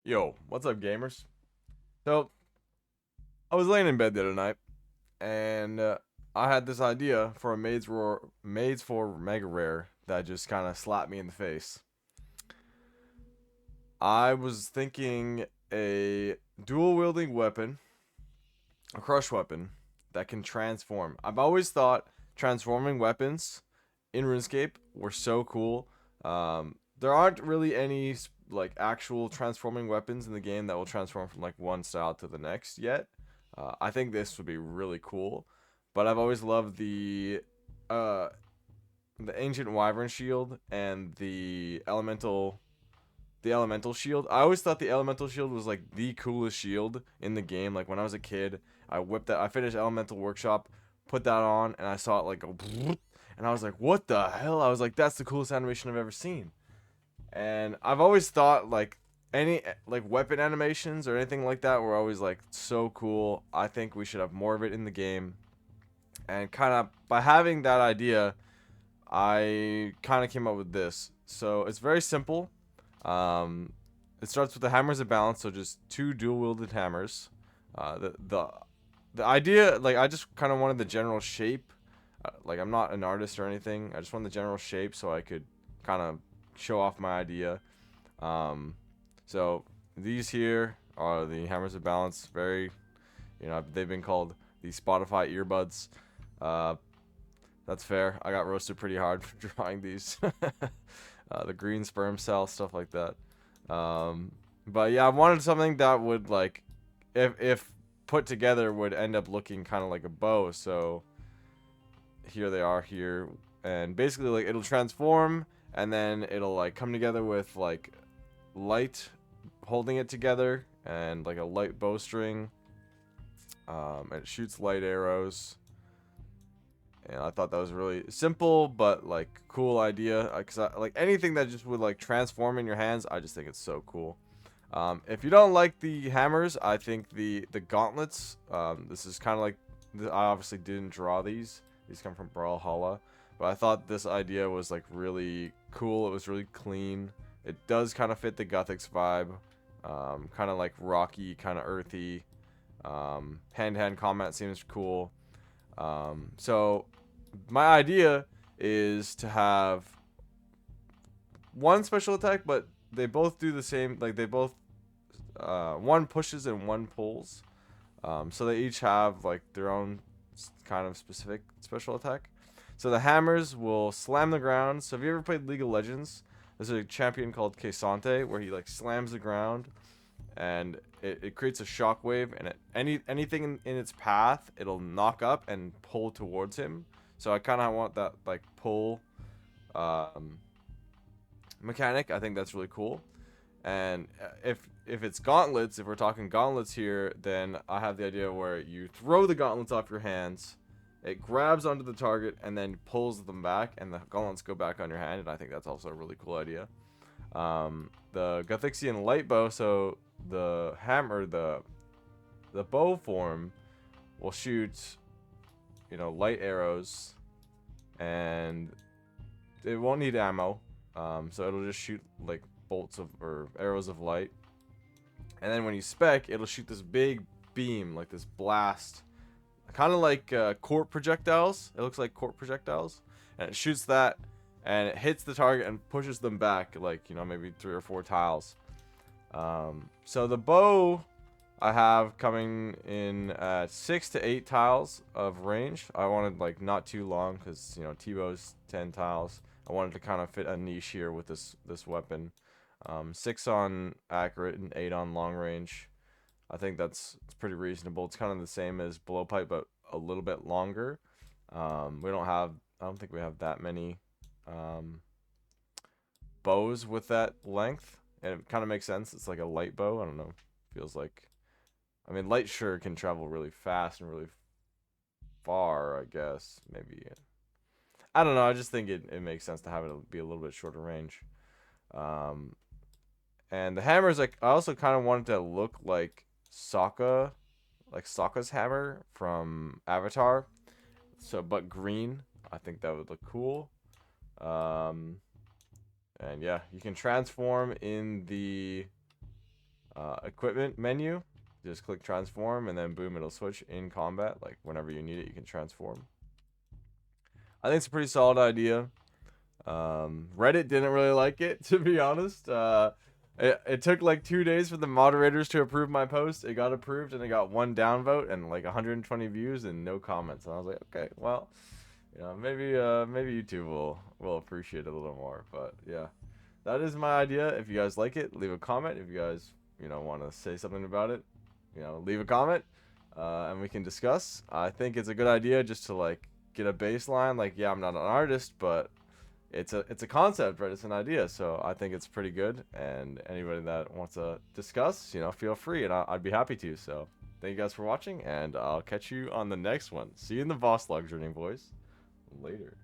Yo, what's up, gamers? So, I was laying in bed the other night, and I had this idea for a Maids for Mega Rare that just kind of slapped me in the face. I was thinking a dual wielding weapon, a crush weapon, that can transform. I've always thought transforming weapons in RuneScape were so cool. There aren't really any like actual transforming weapons in the game that will transform from like one style to the next yet. I think this would be really cool, but I've always loved uh, the ancient wyvern shield and the elemental shield. I always thought the elemental shield was like the coolest shield in the game. Like when I was a kid, I whipped that. I finished Elemental Workshop, put that on, and I saw it like go, and I was like, "What the hell?" I was like, "That's the coolest animation I've ever seen." And I've always thought like any like weapon animations or anything like that were always like so cool. I think we should have more of it in the game. And kind of by having that idea, I kind of came up with this. So it's very simple. Um, it starts with the hammers of balance, so just two dual wielded hammers. The idea, like I just kind of wanted the general shape. Like I'm not an artist or anything. I just wanted the general shape so I could kind of show off my idea. Um, so these here are the hammers of balance. Very, they've been called the Spotify earbuds. Uh, that's fair. I got roasted pretty hard for drawing these. The green sperm cell, stuff like that. But yeah, I wanted something that would like, if put together, would end up looking kind of like a bow. So here they are here, and basically like it'll transform, and then it'll like come together with like light holding it together, and like a light bowstring. It shoots light arrows. And I thought that was really simple, but like cool idea. Cause like anything that just would like transform in your hands, I just think it's so cool. If you don't like the hammers, I think the gauntlets. This is kind of like I obviously didn't draw these. These come from Brawlhalla, but I thought this idea was like really cool. It was really clean. It does kind of fit the Gothics vibe. Kind of like rocky, kind of earthy. Hand-to-hand combat seems cool. So my idea is to have one special attack, but they both do the same. Like they both, one pushes and one pulls. So they each have like their own kind of specific special attack. So the hammers will slam the ground. So have you ever played League of Legends? There's a champion called Kesante where he like slams the ground, and it creates a shockwave, and anything in its path it'll knock up and pull towards him. So I kind of want that like pull um, mechanic. I think that's really cool. And if it's gauntlets, if we're talking gauntlets here, then I have the idea where you throw the gauntlets off your hands, it grabs onto the target and then pulls them back, and the gauntlets go back on your hand. And I think that's also a really cool idea. The Gothixian light bow, so the hammer, the bow form will shoot, light arrows, and it won't need ammo. So it'll just shoot like bolts of or arrows of light, and then when you spec, it'll shoot this big beam, like this blast, kind of like court projectiles. It looks like court projectiles, and it shoots that, and it hits the target and pushes them back like maybe 3 or 4 tiles. So the bow I have coming in at 6 to 8 tiles of range. I wanted like not too long because T-bow's 10 tiles. I wanted to kind of fit a niche here with this weapon. 6 on accurate and 8 on long range. I think it's pretty reasonable. It's kind of the same as blowpipe, but a little bit longer. We don't have. I don't think we have that many bows with that length, and it kind of makes sense. It's like a light bow. I don't know. Feels like. I mean, light sure can travel really fast and really far. I guess maybe. I don't know. I just think it makes sense to have it be a little bit shorter range. Um, and the hammers, like I also kind of wanted to look like Sokka, like Sokka's hammer from Avatar. So, but green. I think that would look cool. And yeah, you can transform in the equipment menu. Just click transform, and then boom, it'll switch in combat. Like whenever you need it, you can transform. I think it's a pretty solid idea. Reddit didn't really like it, to be honest. It took like 2 days for the moderators to approve my post. It got approved, and it got 1 downvote and like 120 views and no comments. And I was like, okay, well, maybe YouTube will appreciate it a little more. But yeah, that is my idea. If you guys like it, leave a comment. If you guys want to say something about it, leave a comment, and we can discuss. I think it's a good idea just to like get a baseline. Like, yeah, I'm not an artist, but it's a concept, right? It's an idea, so I think it's pretty good. And anybody that wants to discuss, feel free, and I'd be happy to. So thank you guys for watching, and I'll catch you on the next one. See you in the boss log journey, boys. Later.